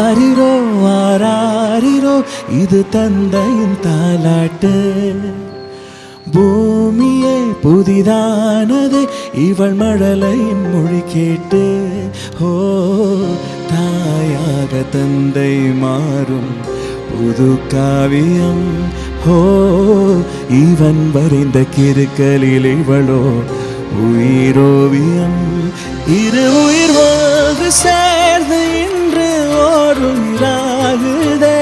ஆரிரோ ஆராரிரோ இது தந்தையின் தாலாட்டு. பூமியே புதிதானது இவள் மழலையின் மொழி கேட்டு. ஓ தாயாக தந்தை மாறும் புது காவியம். ஓ இவன் வரைந்த கிறுக்கலில் இவளோ உயிரோவியம். இரு உயிர் வாழ்ந்து சேர்ந்து இன்று ஓர் உயிராகுதே.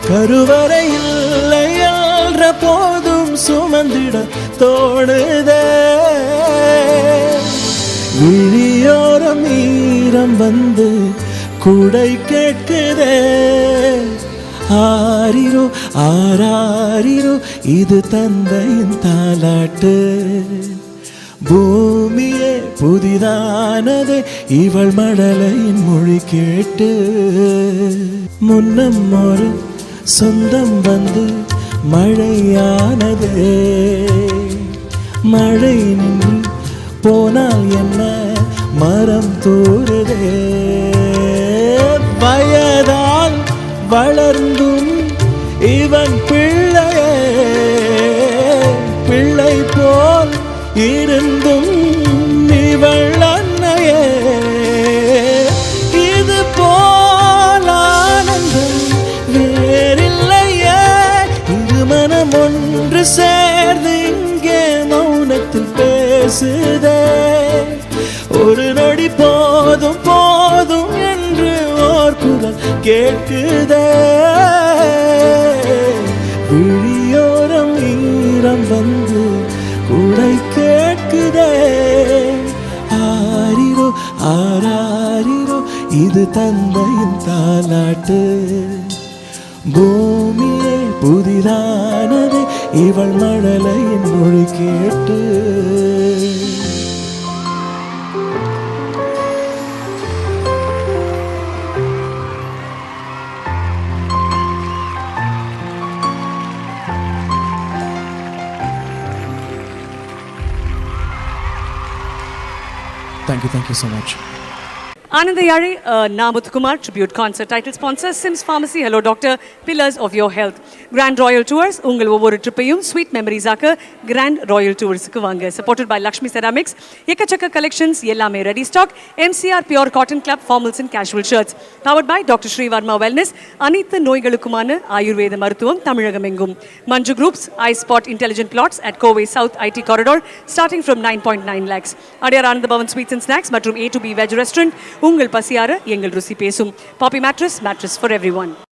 கருவறை இல்லை என்ற போதும் சுமந்திட தோணுதே. விழியோரம் ஈரம் வந்து குடை கேட்குதே. ஆரிரோ ஆராரிரோ இது தந்தையின் தாலாட்டு. பூமியே புதிதானது இவள் மழலையின் மொழி கேட்டு. முன்னம் ஒரு சொந்தம் வந்து மழையானதே. மழை நின்று போனால் என்ன மரம் தூறுதே. வயதால் வளர்ந்தும் இவன் பிள்ளையே. பிள்ளை போல் இருந்தும் இவள் அன்னையே. இது போல் ஆனந்தம் வேறில்லையே. இரு மனம் ஒன்று சேர்ந்து இங்கே மௌனத்தில் பேசுதே. ஒரு நொடி போதும் போதும் என்று ஓர் குரல் கேட்குதே. விழியோரம் ஈரம் வந்து குடை கேட்குதே. ஆரிரோ ஆராரிரோ இது தந்தையின் தாலாட்டு. பூமியே புதிதானது இவள் மழலையின் மொழி கேட்டு. Thank you so much. Anandayari Namuthkumar tribute concert. Title sponsor Sims Pharmacy. Hello Doctor, pillars of your health. Grand Royal Tours உங்கள் ஒவ்வொரு ட்ரிப்பையும் ஸ்வீட் மெமரிஸாக்க Grand Royal Toursக்கு வாங்க. Supported by Lakshmi Ceramics. எக்கச்சக்க கலெக்ஷன்ஸ் எல்லாமே ready stock. MCR Pure Cotton Club formals and casual shirts. Powered by Dr. Sri Varma Wellness. அனைத்து நோய்களுக்குமான ஆயுர்வேத மருத்துவம் தமிழகம் எங்கும். Manju Groups iSpot Intelligent Plots at Kovai South IT Corridor starting from 9.9 lakhs. Adyar Ananda Pawan Sweets and Snacks மற்றும் A to B Veg Restaurant. உங்கள் பசியார எங்கள் ருசி பேசும். Poppy Mattress for everyone.